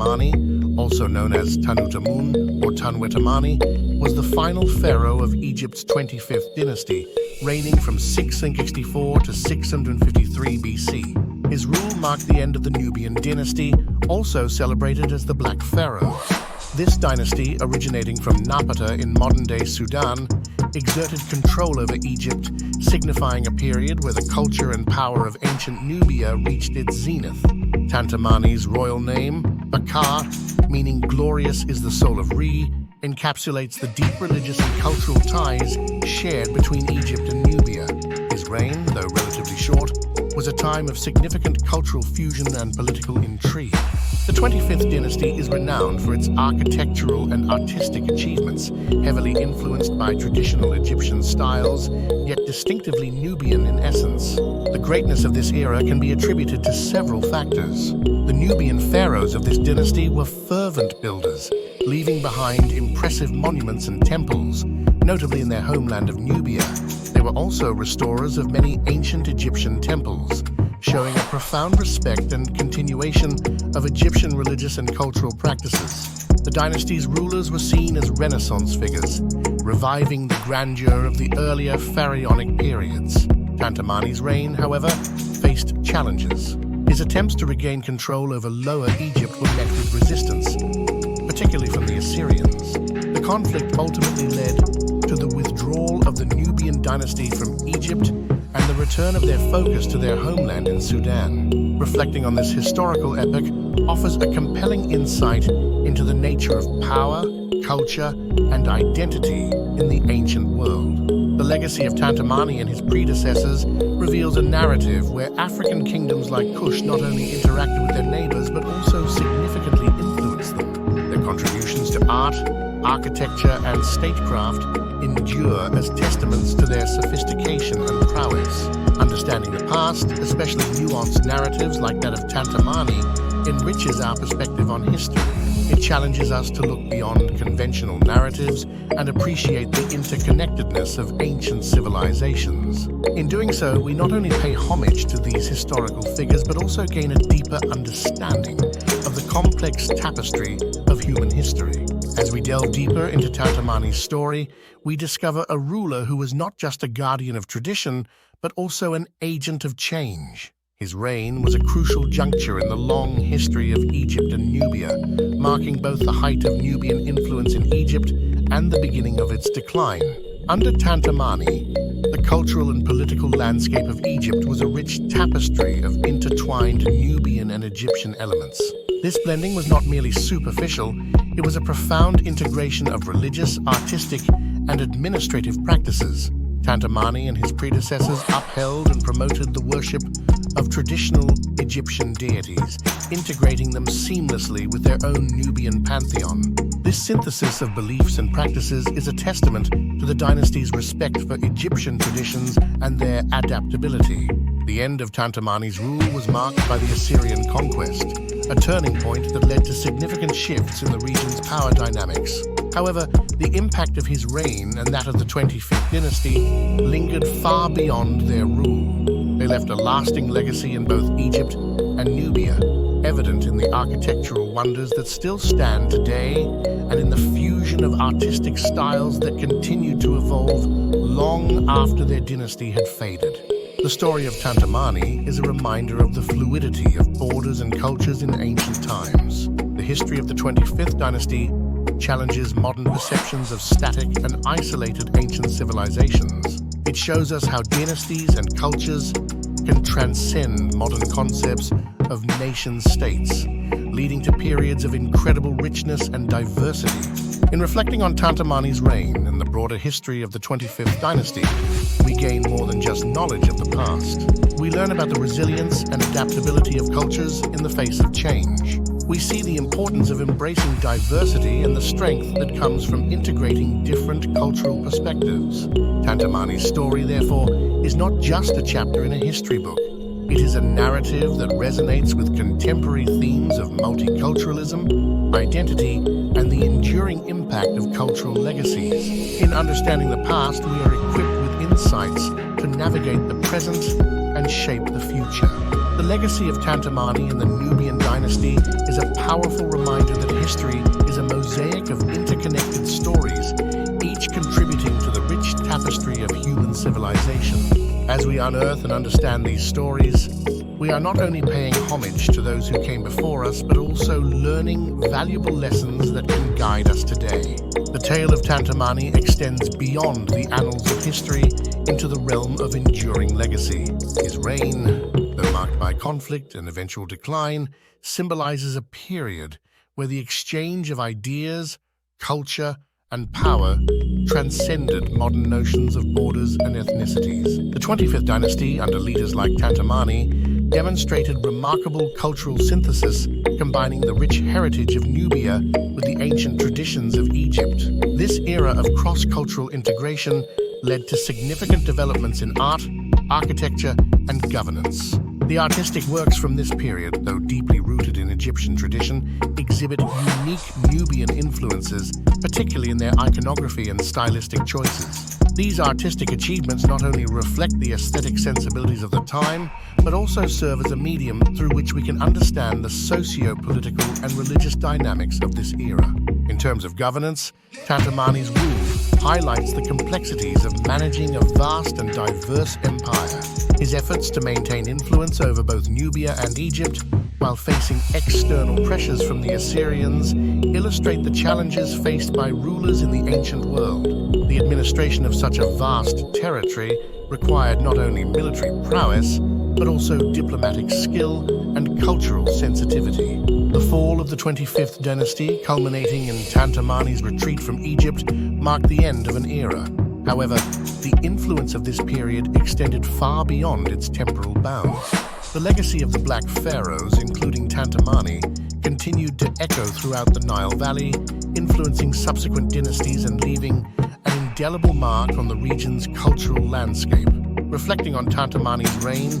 Tantamani, also known as Tanutamun or Tanwetamani, was the final pharaoh of Egypt's 25th dynasty, reigning from 664 to 653 BC. His rule marked the end of the Nubian Dynasty, also celebrated as the Black Pharaohs. This dynasty, originating from Napata in modern-day Sudan, exerted control over Egypt, signifying a period where the culture and power of ancient Nubia reached its zenith. Tantamani's royal name, Bakare, meaning glorious is the soul of Re, encapsulates the deep religious and cultural ties shared between Egypt and Nubia. His reign, though relatively short, was a time of significant cultural fusion and political intrigue. The 25th dynasty is renowned for its architectural and artistic achievements, heavily influenced by traditional Egyptian styles, yet distinctively Nubian in essence. The greatness of this era can be attributed to several factors. The Nubian pharaohs of this dynasty were fervent builders, leaving behind impressive monuments and temples, notably in their homeland of Nubia. They were also restorers of many ancient Egyptian temples, showing a profound respect and continuation of Egyptian religious and cultural practices. The dynasty's rulers were seen as Renaissance figures, reviving the grandeur of the earlier pharaonic periods. Tantamani's reign, however, faced challenges. His attempts to regain control over Lower Egypt were met with resistance, particularly from the Assyrians. The conflict ultimately led to the withdrawal of the Nubian dynasty from Egypt and the return of their focus to their homeland in Sudan. Reflecting on this historical epoch offers a compelling insight into the nature of power, culture, and identity in the ancient world. The legacy of Tantamani and his predecessors reveals a narrative where African kingdoms like Kush not only interacted with their neighbors but also significantly influenced them. Their contributions to art, architecture, and statecraft endure as testaments to their sophistication and prowess. Understanding the past, especially nuanced narratives like that of Tantamani, enriches our perspective on history. It challenges us to look beyond conventional narratives and appreciate the interconnectedness of ancient civilizations. In doing so, we not only pay homage to these historical figures, but also gain a deeper understanding of the complex tapestry of human history. As we delve deeper into Tantamani's story, we discover a ruler who was not just a guardian of tradition, but also an agent of change. His reign was a crucial juncture in the long history of Egypt and Nubia, marking both the height of Nubian influence in Egypt and the beginning of its decline. Under Tantamani, the cultural and political landscape of Egypt was a rich tapestry of intertwined Nubian and Egyptian elements. This blending was not merely superficial, it was a profound integration of religious, artistic, and administrative practices. Tantamani and his predecessors upheld and promoted the worship of traditional Egyptian deities, integrating them seamlessly with their own Nubian pantheon. This synthesis of beliefs and practices is a testament to the dynasty's respect for Egyptian traditions and their adaptability. The end of Tantamani's rule was marked by the Assyrian conquest, a turning point that led to significant shifts in the region's power dynamics. However, the impact of his reign and that of the 25th dynasty lingered far beyond their rule. They left a lasting legacy in both Egypt and Nubia, evident in the architectural wonders that still stand today and in the fusion of artistic styles that continued to evolve long after their dynasty had faded. The story of Tantamani is a reminder of the fluidity of borders and cultures in ancient times. The history of the 25th dynasty challenges modern perceptions of static and isolated ancient civilizations. It shows us how dynasties and cultures can transcend modern concepts of nation-states, leading to periods of incredible richness and diversity. In reflecting on Tantamani's reign and the broader history of the 25th dynasty, we gain more than just knowledge of the past. We learn about the resilience and adaptability of cultures in the face of change. We see the importance of embracing diversity and the strength that comes from integrating different cultural perspectives. Tantamani's story, therefore, is not just a chapter in a history book. It is a narrative that resonates with contemporary themes of multiculturalism, identity, and the enduring impact of cultural legacies. In understanding the past, we are equipped with insights to navigate the present and shape the future. The legacy of Tantamani and the Nubian Dynasty is a powerful reminder that history is a mosaic of interconnected stories, each contributing to the rich tapestry of human civilization. As we unearth and understand these stories, we are not only paying homage to those who came before us, but also learning valuable lessons that can guide us today. The tale of Tantamani extends beyond the annals of history into the realm of enduring legacy. His reign, though marked by conflict and eventual decline, symbolizes a period where the exchange of ideas, culture, and power transcended modern notions of borders and ethnicities. The 25th dynasty, under leaders like Tantamani, demonstrated remarkable cultural synthesis, combining the rich heritage of Nubia with the ancient traditions of Egypt. This era of cross-cultural integration led to significant developments in art, architecture, and governance. The artistic works from this period, though deeply rooted in Egyptian tradition, exhibit unique Nubian influences, particularly in their iconography and stylistic choices. These artistic achievements not only reflect the aesthetic sensibilities of the time, but also serve as a medium through which we can understand the socio-political and religious dynamics of this era. In terms of governance, Tantamani's rule highlights the complexities of managing a vast and diverse empire. His efforts to maintain influence over both Nubia and Egypt, while facing external pressures from the Assyrians, illustrate the challenges faced by rulers in the ancient world. The administration of such a vast territory required not only military prowess, but also diplomatic skill and cultural sensitivity. The fall of the 25th dynasty, culminating in Tantamani's retreat from Egypt, marked the end of an era. However, the influence of this period extended far beyond its temporal bounds. The legacy of the Black Pharaohs, including Tantamani, continued to echo throughout the Nile Valley, influencing subsequent dynasties and leaving an indelible mark on the region's cultural landscape. Reflecting on Tantamani's reign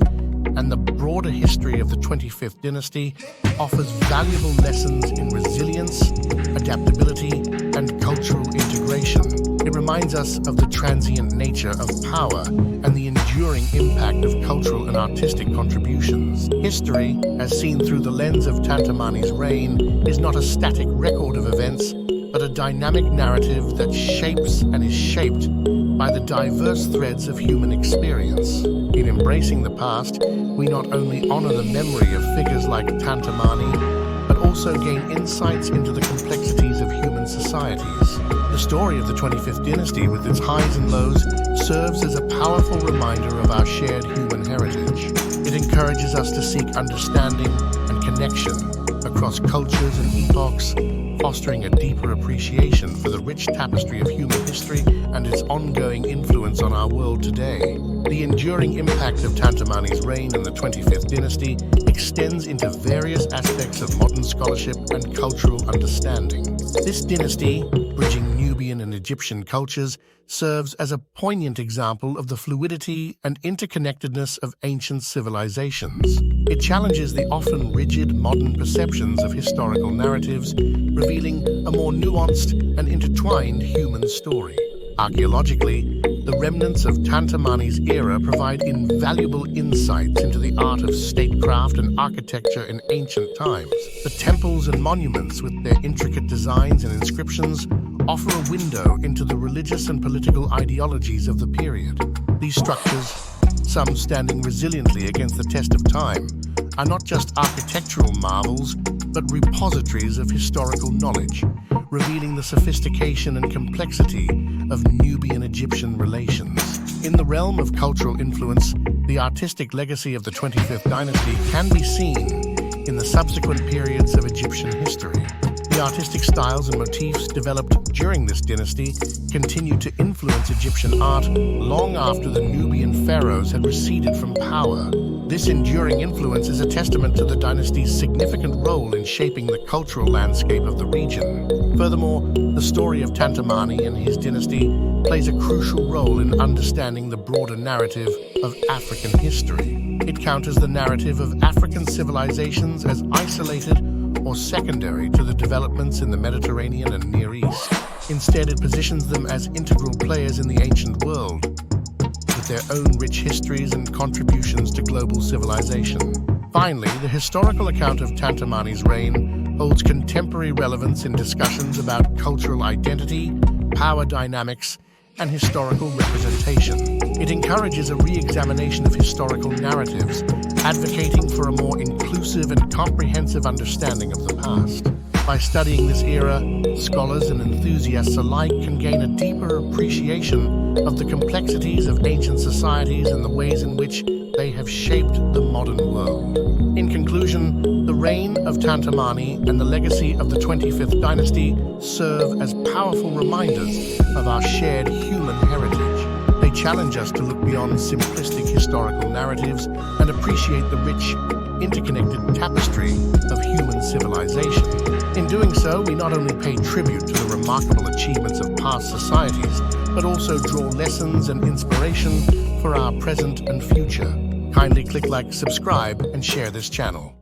and the broader history of the 25th dynasty offers valuable lessons in resilience, adaptability, and cultural integration. It reminds us of the transient nature of power and the enduring impact of cultural and artistic contributions. History, as seen through the lens of Tantamani's reign, is not a static record of events, but a dynamic narrative that shapes and is shaped by the diverse threads of human experience. In embracing the past, we not only honor the memory of figures like Tantamani, but also gain insights into the complexities of human societies. The story of the 25th dynasty, with its highs and lows, serves as a powerful reminder of our shared human heritage. It encourages us to seek understanding and connection across cultures and epochs, fostering a deeper appreciation for the rich tapestry of human history and its ongoing influence on our world today. The enduring impact of Tantamani's reign in the 25th dynasty extends into various aspects of modern scholarship and cultural understanding. This dynasty, bridging Nubian and Egyptian cultures, serves as a poignant example of the fluidity and interconnectedness of ancient civilizations. It challenges the often rigid modern perceptions of historical narratives, revealing a more nuanced and intertwined human story. Archaeologically, the remnants of Tantamani's era provide invaluable insights into the art of statecraft and architecture in ancient times. The temples and monuments, with their intricate designs and inscriptions, offer a window into the religious and political ideologies of the period. These structures, some standing resiliently against the test of time, are not just architectural marvels, but repositories of historical knowledge, revealing the sophistication and complexity of Nubian-Egyptian relations. In the realm of cultural influence, the artistic legacy of the 25th dynasty can be seen in the subsequent periods of Egyptian history. The artistic styles and motifs developed during this dynasty continued to influence Egyptian art long after the Nubian pharaohs had receded from power. This enduring influence is a testament to the dynasty's significant role in shaping the cultural landscape of the region. Furthermore, the story of Tantamani and his dynasty plays a crucial role in understanding the broader narrative of African history. It counters the narrative of African civilizations as isolated or secondary to the developments in the Mediterranean and Near East. Instead, it positions them as integral players in the ancient world, with their own rich histories and contributions to global civilization. Finally, the historical account of Tantamani's reign holds contemporary relevance in discussions about cultural identity, power dynamics, and historical representation. It encourages a re-examination of historical narratives, advocating for a more inclusive and comprehensive understanding of the past. By studying this era, scholars and enthusiasts alike can gain a deeper appreciation of the complexities of ancient societies and the ways in which they have shaped the modern world. In conclusion, the reign of Tantamani and the legacy of the 25th dynasty serve as powerful reminders of our shared human heritage. They challenge us to look beyond simplistic historical narratives and appreciate the rich, interconnected tapestry of human civilization. In doing so, we not only pay tribute to the remarkable achievements of past societies, but also draw lessons and inspiration for our present and future. Kindly click like, subscribe, and share this channel.